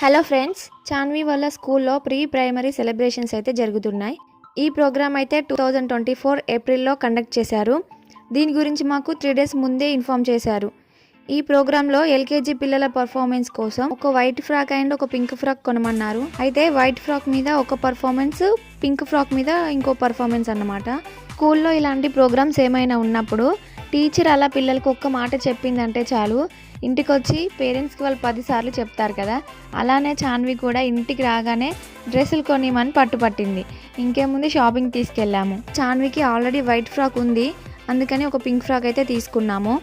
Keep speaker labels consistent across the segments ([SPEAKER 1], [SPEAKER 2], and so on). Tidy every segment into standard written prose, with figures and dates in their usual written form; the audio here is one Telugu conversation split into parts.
[SPEAKER 1] హలో ఫ్రెండ్స్, చాన్వి వాళ్ళ స్కూల్లో ప్రీ ప్రైమరీ సెలబ్రేషన్స్ అయితే జరుగుతున్నాయి. ఈ ప్రోగ్రామ్ అయితే 2024 ఏప్రిల్లో కండక్ట్ చేశారు. దీని గురించి మాకు 3 days ముందే ఇన్ఫామ్ చేశారు. ఈ ప్రోగ్రాంలో ఎల్కేజీ పిల్లల పర్ఫార్మెన్స్ కోసం ఒక వైట్ ఫ్రాక్ అండ్ ఒక పింక్ ఫ్రాక్ కొనమన్నారు. అయితే వైట్ ఫ్రాక్ మీద ఒక పర్ఫార్మెన్స్, పింక్ ఫ్రాక్ మీద ఇంకో పర్ఫార్మెన్స్ అన్నమాట. స్కూల్లో ఇలాంటి ప్రోగ్రామ్స్ ఏమైనా ఉన్నప్పుడు టీచర్ అలా పిల్లలకు ఒక్క మాట చెప్పిందంటే చాలు, ఇంటికి వచ్చి పేరెంట్స్కి వాళ్ళు 10 సార్లు చెప్తారు కదా. అలానే చాన్వి కూడా ఇంటికి రాగానే డ్రెస్సులు కొనిమని పట్టుపట్టింది. ఇంకేముంది, షాపింగ్ తీసుకెళ్ళాము. చాన్వికి ఆల్రెడీ వైట్ ఫ్రాక్ ఉంది, అందుకని ఒక పింక్ ఫ్రాక్ అయితే తీసుకున్నాము.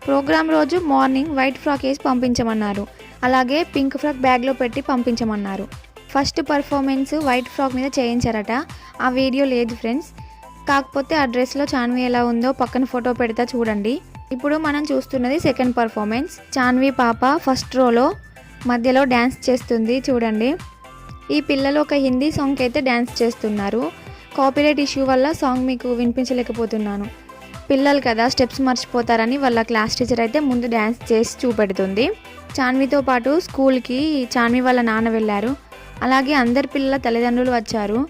[SPEAKER 1] ప్రోగ్రామ్ రోజు మార్నింగ్ వైట్ ఫ్రాక్ వేసి పంపించమన్నారు, అలాగే పింక్ ఫ్రాక్ బ్యాగ్లో పెట్టి పంపించమన్నారు. ఫస్ట్ పర్ఫార్మెన్స్ వైట్ ఫ్రాక్ మీద చేయించారట. ఆ వీడియో లేదు ఫ్రెండ్స్, కాకపోతే ఆ డ్రెస్లో చాన్వి ఎలా ఉందో పక్కన ఫోటో పెడతా చూడండి. ఇప్పుడు మనం చూస్తున్నది సెకండ్ పర్ఫార్మెన్స్. చాన్వి పాప ఫస్ట్ రోలో మధ్యలో డ్యాన్స్ చేస్తుంది చూడండి. ఈ పిల్లలు ఒక హిందీ సాంగ్కి అయితే డ్యాన్స్ చేస్తున్నారు. కాపీరైట్ ఇష్యూ వల్ల సాంగ్ మీకు వినిపించలేకపోతున్నాను. పిల్లలు కదా, స్టెప్స్ మర్చిపోతారని వాళ్ళ క్లాస్ టీచర్ అయితే ముందు డ్యాన్స్ చేసి చూపెడుతుంది. చాన్వితో పాటు స్కూల్కి చాన్వి వాళ్ళ నాన్న వెళ్ళారు. అలాగే అందరి పిల్లల తల్లిదండ్రులు వచ్చారు.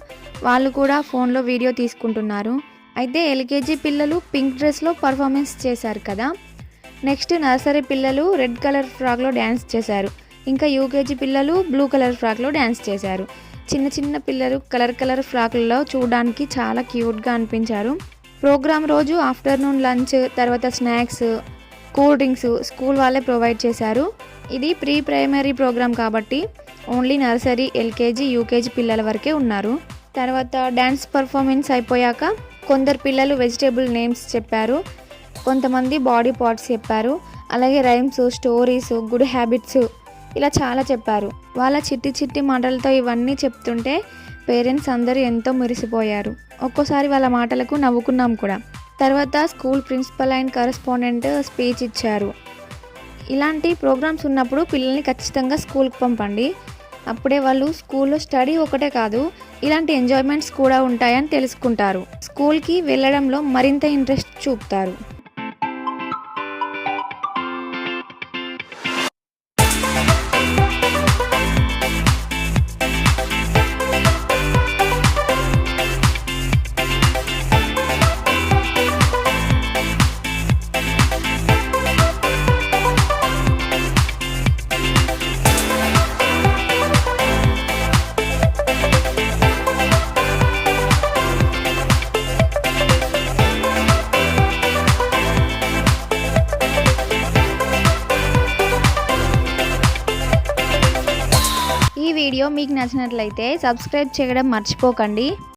[SPEAKER 1] వాళ్ళు కూడా ఫోన్లో వీడియో తీసుకుంటున్నారు. అయితే ఎల్కేజీ పిల్లలు పింక్ డ్రెస్లో పర్ఫార్మెన్స్ చేశారు కదా. నెక్స్ట్ నర్సరీ పిల్లలు రెడ్ కలర్ ఫ్రాక్లో డ్యాన్స్ చేశారు. ఇంకా యూకేజీ పిల్లలు బ్లూ కలర్ ఫ్రాక్లో డ్యాన్స్ చేశారు. చిన్న చిన్న పిల్లలు కలర్ ఫ్రాక్లలో చూడడానికి చాలా క్యూట్గా అనిపించారు. ప్రోగ్రామ్ రోజు ఆఫ్టర్నూన్ లంచ్, తర్వాత స్నాక్స్, కూల్ డ్రింక్స్ స్కూల్ వాళ్ళే ప్రొవైడ్ చేశారు. ఇది ప్రీ ప్రైమరీ ప్రోగ్రామ్ కాబట్టి ఓన్లీ నర్సరీ, ఎల్కేజీ, యూకేజీ పిల్లల వరకే ఉన్నారు. తర్వాత డ్యాన్స్ పర్ఫార్మెన్స్ అయిపోయాక కొందరు పిల్లలు వెజిటేబుల్ నేమ్స్ చెప్పారు, కొంతమంది బాడీ పార్ట్స్ చెప్పారు, అలాగే రైమ్స్, స్టోరీస్, గుడ్ హ్యాబిట్స్ ఇలా చాలా చెప్పారు. వాళ్ళ చిట్టి చిట్టి మాటలతో ఇవన్నీ చెప్తుంటే పేరెంట్స్ అందరూ ఎంతో మురిసిపోయారు. ఒక్కోసారి వాళ్ళ మాటలకు నవ్వుకున్నాం కూడా. తర్వాత school principal and correspondent speech ఇచ్చారు. ఇలాంటి ప్రోగ్రామ్స్ ఉన్నప్పుడు పిల్లల్ని ఖచ్చితంగా స్కూల్కి పంపండి. అప్పుడే వాళ్ళు స్కూల్లో స్టడీ ఒకటే కాదు, ఇలాంటి ఎంజాయ్మెంట్స్ కూడా ఉంటాయని తెలుసుకుంటారు. స్కూల్కి వెళ్ళడంలో మరింత ఇంట్రెస్ట్ చూపుతారు. ఈ వీడియో మీకు నచ్చినట్లయితే సబ్స్క్రైబ్ చేయడం మర్చిపోకండి.